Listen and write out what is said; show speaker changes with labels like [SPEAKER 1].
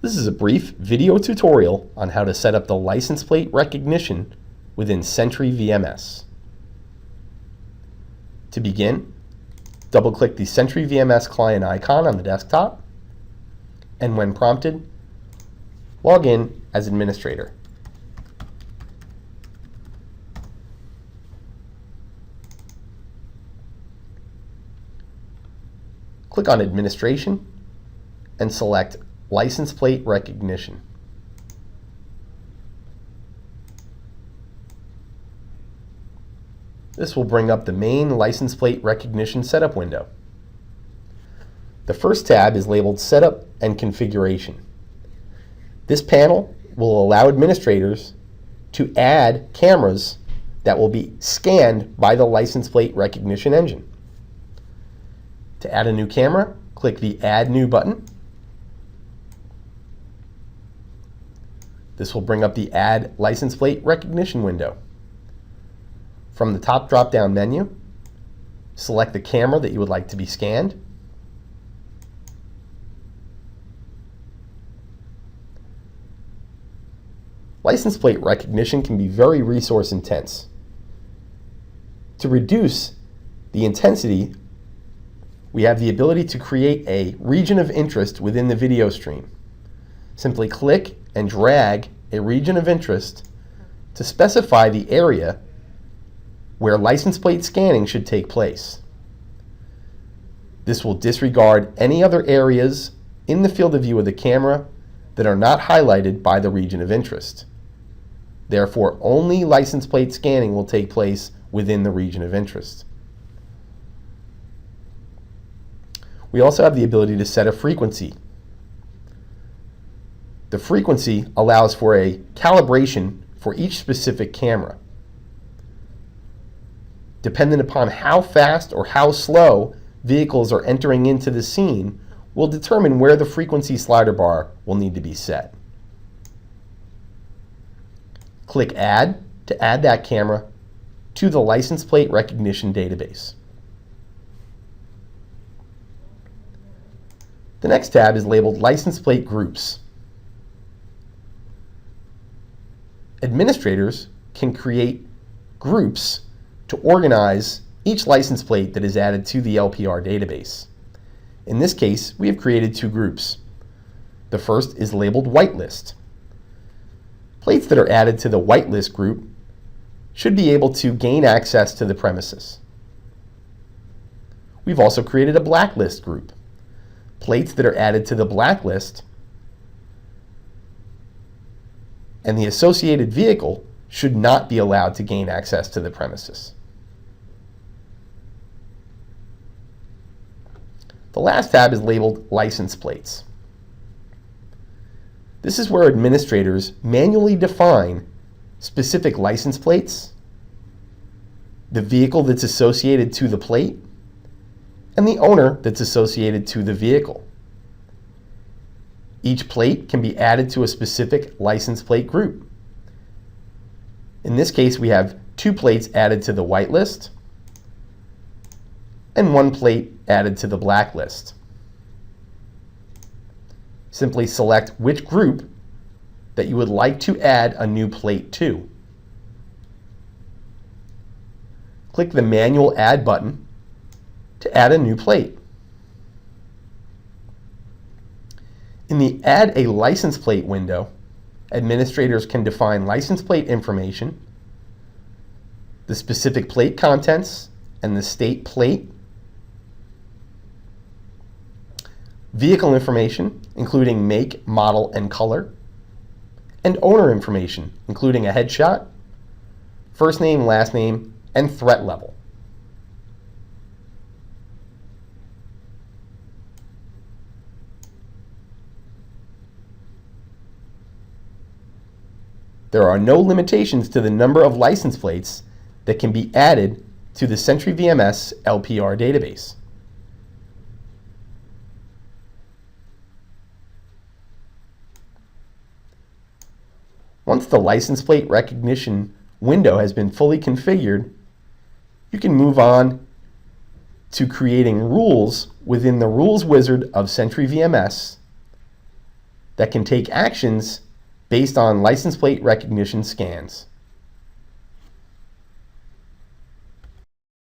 [SPEAKER 1] This is a brief video tutorial on how to set up the license plate recognition within SENTRY VMS. To begin, double-click the SENTRY VMS client icon on the desktop, and when prompted, log in as administrator. Click on Administration and select License Plate Recognition. This will bring up the main license plate recognition setup window. The first tab is labeled Setup and Configuration. This panel will allow administrators to add cameras that will be scanned by the license plate recognition engine. To add a new camera, click the Add New button. This will bring up the Add License Plate Recognition window. From the top drop-down menu, select the camera that you would like to be scanned. License plate recognition can be very resource intense. To reduce the intensity, we have the ability to create a region of interest within the video stream. Simply click and drag a region of interest to specify the area where license plate scanning should take place. This will disregard any other areas in the field of view of the camera that are not highlighted by the region of interest. Therefore, only license plate scanning will take place within the region of interest. We also have the ability to set a frequency. The frequency allows for a calibration for each specific camera. Dependent upon how fast or how slow vehicles are entering into the scene will determine where the frequency slider bar will need to be set. Click Add to add that camera to the license plate recognition database. The next tab is labeled License Plate Groups. Administrators can create groups to organize each license plate that is added to the LPR database. In this case, we have created two groups. The first is labeled Whitelist. Plates that are added to the Whitelist group should be able to gain access to the premises. We've also created a Blacklist group. Plates that are added to the Blacklist and the associated vehicle should not be allowed to gain access to the premises. The last tab is labeled License Plates. This is where administrators manually define specific license plates, the vehicle that's associated to the plate, and the owner that's associated to the vehicle. Each plate can be added to a specific license plate group. In this case, we have two plates added to the Whitelist and one plate added to the Blacklist. Simply select which group that you would like to add a new plate to. Click the Manual Add button to add a new plate. In the Add a License Plate window, administrators can define license plate information, the specific plate contents, and the state plate, vehicle information, including make, model, and color, and owner information, including a headshot, first name, last name, and threat level. There are no limitations to the number of license plates that can be added to the SENTRY VMS LPR database. Once the license plate recognition window has been fully configured, you can move on to creating rules within the rules wizard of SENTRY VMS that can take actions based on license plate recognition scans.